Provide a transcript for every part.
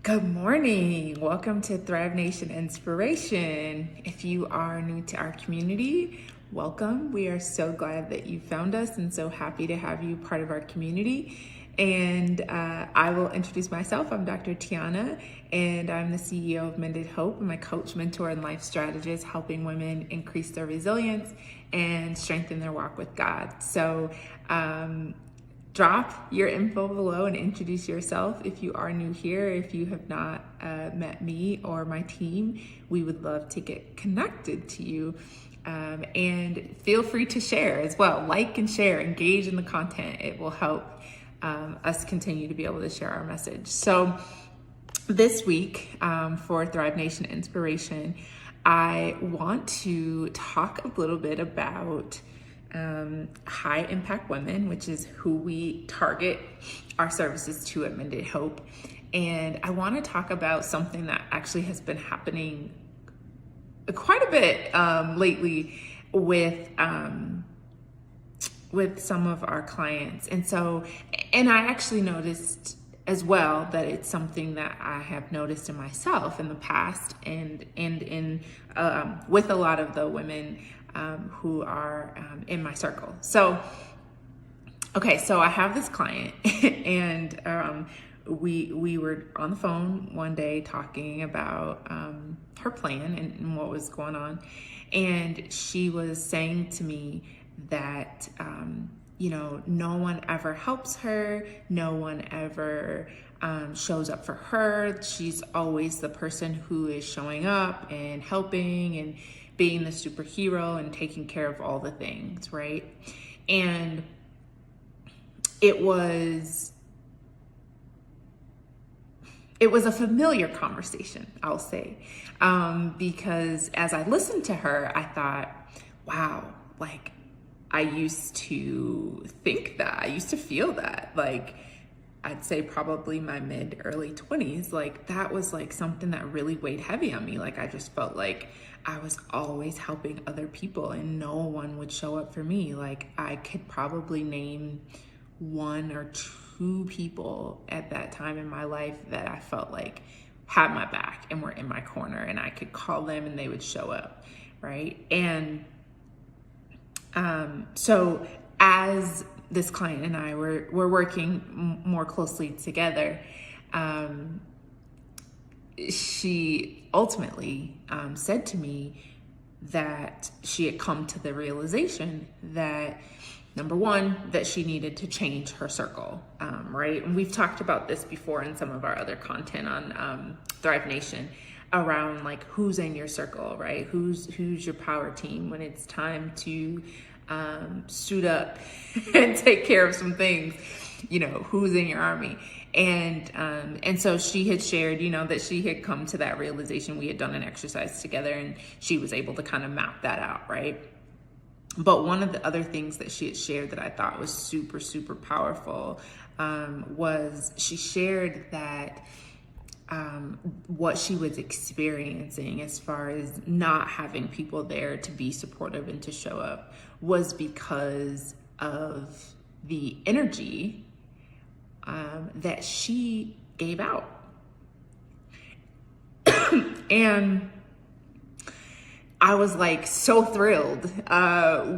Good morning. Welcome to Thrive Nation Inspiration. If you are new to our community, welcome. We are so glad that you found us and so happy to have you part of our community. And I will introduce myself. I'm Dr. Tiana, and I'm the CEO of Mended Hope. I'm a coach, mentor, and life strategist, helping women increase their resilience and strengthen their walk with God. So, drop your info below and introduce yourself if you are new here. If you have not met me or my team, we would love to get connected to you. And feel free to share as well. Like and share, engage in the content. It will help us continue to be able to share our message. So this week for Thrive Nation Inspiration, I want to talk a little bit about high impact women, which is who we target our services to at Mended Hope. And I want to talk about something that actually has been happening quite a bit lately with some of our clients. And I actually noticed as well that it's something that I have noticed in myself in the past and in with a lot of the women who are in my circle. So I have this client and we were on the phone one day talking about her plan and what was going on. And she was saying to me that, no one ever helps her. No one ever shows up for her. She's always the person who is showing up and helping and being the superhero and taking care of all the things, right? And it was a familiar conversation, I'll say, because as I listened to her, I thought, wow, like I used to think that, I used to feel that, like I'd say probably my early 20s, like that was like something that really weighed heavy on me. Like I just felt like I was always helping other people and no one would show up for me. Like I could probably name one or two people at that time in my life that I felt like had my back and were in my corner and I could call them and they would show up, right? And so as this client and I were working more closely together, she ultimately said to me that she had come to the realization that, number one, that she needed to change her circle, right? And we've talked about this before in some of our other content on Thrive Nation around like who's in your circle, right? Who's your power team when it's time to suit up and take care of some things, who's in your army. And so she had shared, that she had come to that realization. We had done an exercise together and she was able to kind of map that out, right? But one of the other things that she had shared that I thought was super, super powerful was she shared that what she was experiencing as far as not having people there to be supportive and to show up was because of the energy that she gave out. And I was like so thrilled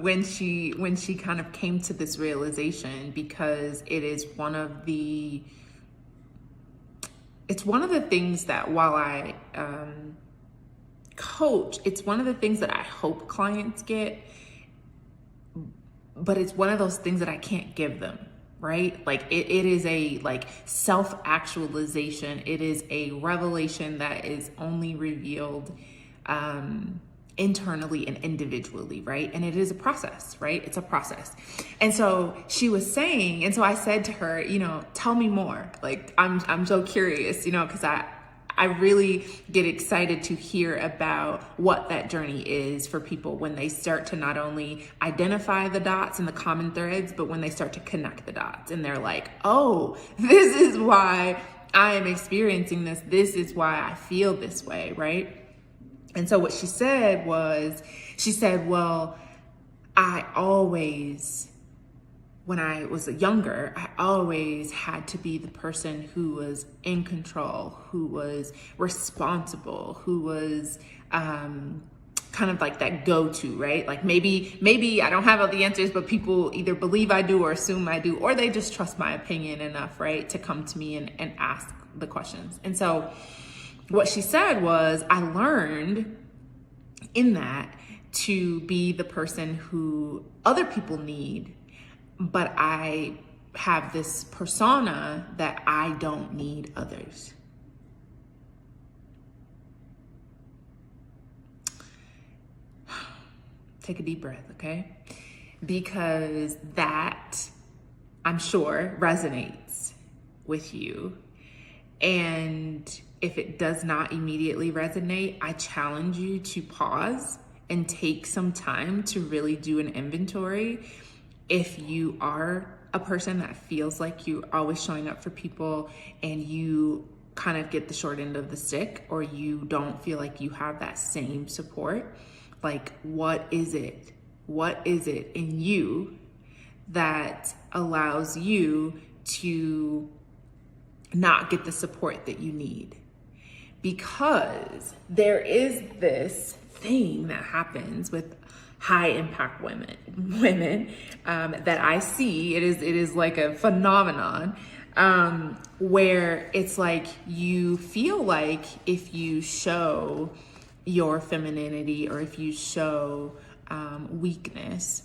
when she kind of came to this realization, because it's one of the things that while I coach, it's one of the things that I hope clients get, but it's one of those things that I can't give them, right? Like it is a like self-actualization. It is a revelation that is only revealed internally and individually, right? And it is a process, right? It's a process. And so she was saying, and so I said to her, tell me more. Like I'm so curious, because I really get excited to hear about what that journey is for people when they start to not only identify the dots and the common threads, but when they start to connect the dots and they're like, oh, this is why I am experiencing this. This is why I feel this way, right? And so what she said was, well, I always when I was younger, I always had to be the person who was in control, who was responsible, who was kind of like that go-to, right? Like maybe I don't have all the answers, but people either believe I do or assume I do, or they just trust my opinion enough, right, to come to me and ask the questions. And so what she said was, I learned in that to be the person who other people need, but I have this persona that I don't need others. Take a deep breath, okay? Because that, I'm sure, resonates with you. And if it does not immediately resonate, I challenge you to pause and take some time to really do an inventory. If you are a person that feels like you're always showing up for people and you kind of get the short end of the stick, or you don't feel like you have that same support, like what is it in you that allows you to not get the support that you need? Because there is this thing that happens with high impact women that I see. It is like a phenomenon where it's like you feel like if you show your femininity, or if you show weakness,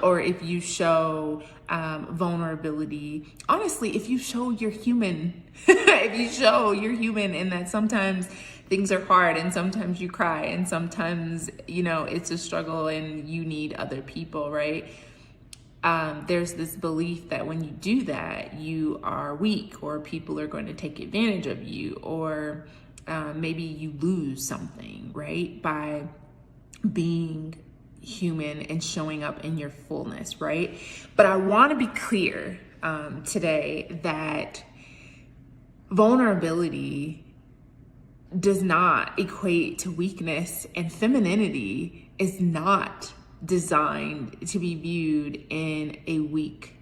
or if you show vulnerability, honestly, if you show you're human, if you show you're human, and that sometimes things are hard and sometimes you cry and sometimes, it's a struggle and you need other people, right? There's this belief that when you do that, you are weak, or people are going to take advantage of you, or maybe you lose something, right? By being human and showing up in your fullness, right? But I want to be clear today that vulnerability does not equate to weakness, and femininity is not designed to be viewed in a weak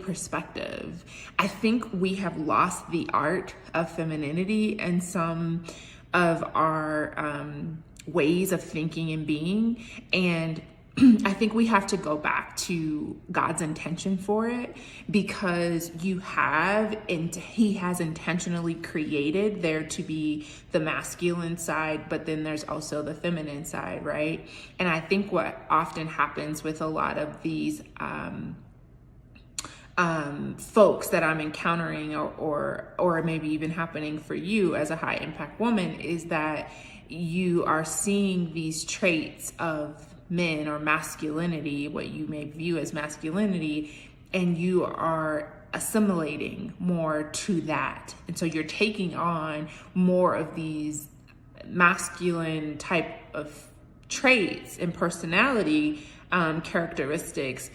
perspective. I think we have lost the art of femininity and some of our ways of thinking and being. And I think we have to go back to God's intention for it, because He has intentionally created there to be the masculine side, but then there's also the feminine side, right? And I think what often happens with a lot of these folks that I'm encountering, or maybe even happening for you as a high impact woman, is that you are seeing these traits of men or masculinity, what you may view as masculinity, and you are assimilating more to that. And so you're taking on more of these masculine type of traits and personality characteristics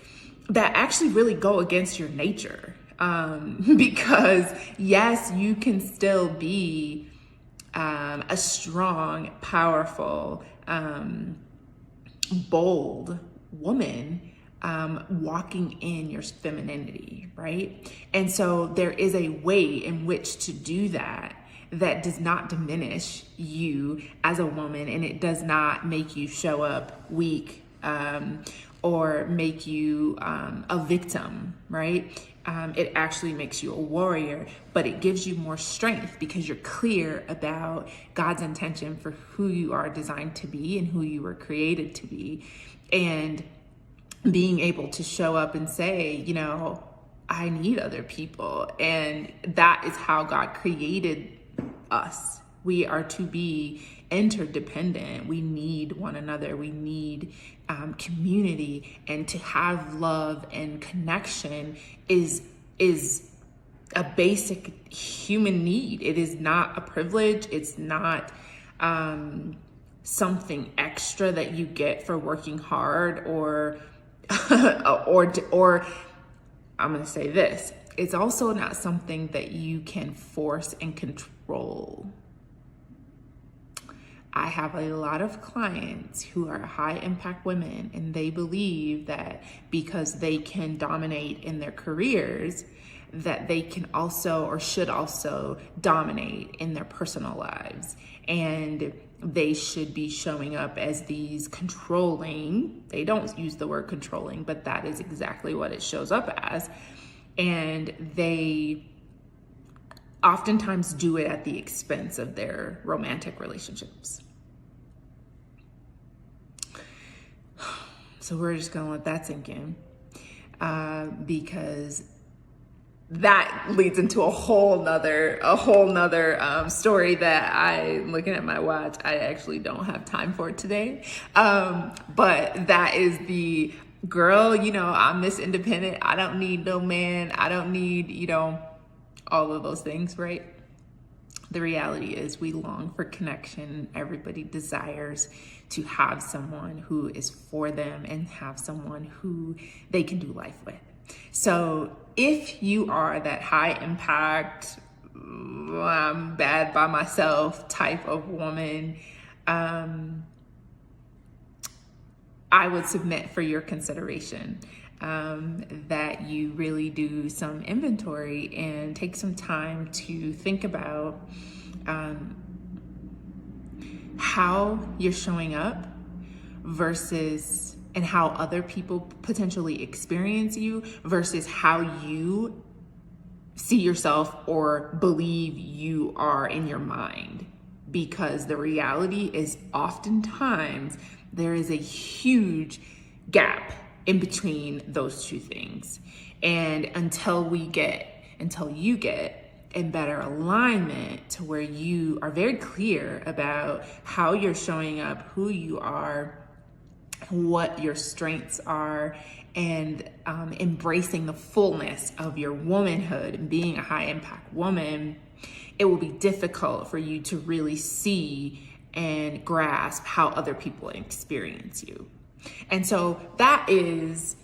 that actually really go against your nature. Because yes, you can still be a strong, powerful, bold woman walking in your femininity, right? And so there is a way in which to do that does not diminish you as a woman, and it does not make you show up weak or make you a victim, right? It actually makes you a warrior, but it gives you more strength because you're clear about God's intention for who you are designed to be and who you were created to be. And being able to show up and say, I need other people. And that is how God created us. We are to be interdependent. We need one another. We need community, and to have love and connection is a basic human need. It is not a privilege. It's not something extra that you get for working hard, or I'm going to say this. It's also not something that you can force and control. I have a lot of clients who are high impact women, and they believe that because they can dominate in their careers, that they can also or should also dominate in their personal lives. And they should be showing up as these controlling, they don't use the word controlling, but that is exactly what it shows up as. And they oftentimes do it at the expense of their romantic relationships. So we're just gonna let that sink in, because that leads into a whole nother story that I'm looking at my watch. I actually don't have time for today. But that is the girl, I'm Miss Independent. I don't need no man. I don't need, all of those things, right? The reality is we long for connection. Everybody desires to have someone who is for them and have someone who they can do life with. So if you are that high impact, I'm bad by myself type of woman, I would submit for your consideration that you really do some inventory and take some time to think about how you're showing up versus and how other people potentially experience you versus how you see yourself or believe you are in your mind. Because the reality is oftentimes there is a huge gap in between those two things. And until you get in better alignment to where you are very clear about how you're showing up, who you are, what your strengths are, and embracing the fullness of your womanhood and being a high impact woman, it will be difficult for you to really see and grasp how other people experience you. And so that was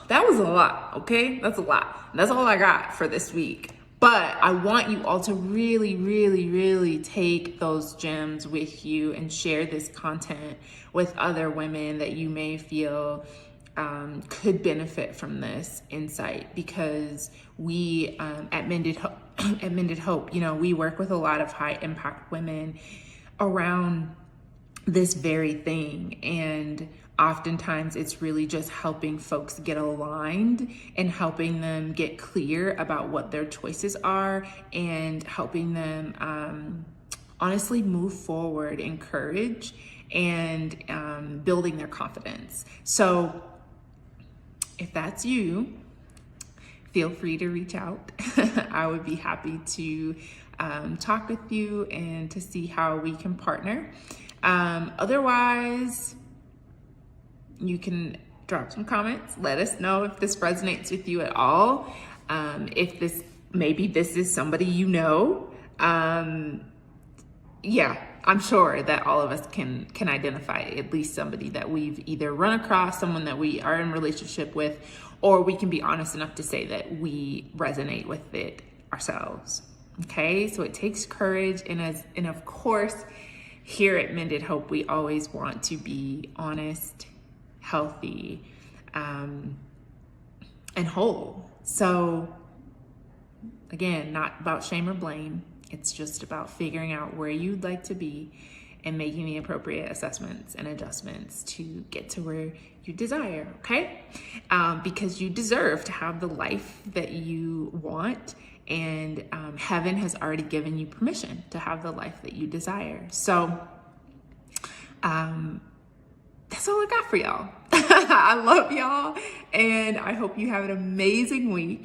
a lot, okay? That's a lot. That's all I got for this week. But I want you all to really, really, really take those gems with you and share this content with other women that you may feel could benefit from this insight, because we at Mended Hope, we work with a lot of high impact women around this very thing. And oftentimes it's really just helping folks get aligned and helping them get clear about what their choices are and helping them honestly move forward in courage and building their confidence. So if that's you, feel free to reach out. I would be happy to talk with you and to see how we can partner. Otherwise, you can drop some comments. Let us know if this resonates with you at all. If maybe this is somebody you know. I'm sure that all of us can identify at least somebody that we've either run across, someone that we are in relationship with, or we can be honest enough to say that we resonate with it ourselves. Okay, so it takes courage, and of course, here at Mended Hope, we always want to be honest, healthy, and whole. So again, not about shame or blame. It's just about figuring out where you'd like to be and making the appropriate assessments and adjustments to get to where you desire, okay? Because you deserve to have the life that you want, and heaven has already given you permission to have the life that you desire. So that's all I got for y'all. I love y'all, and I hope you have an amazing week.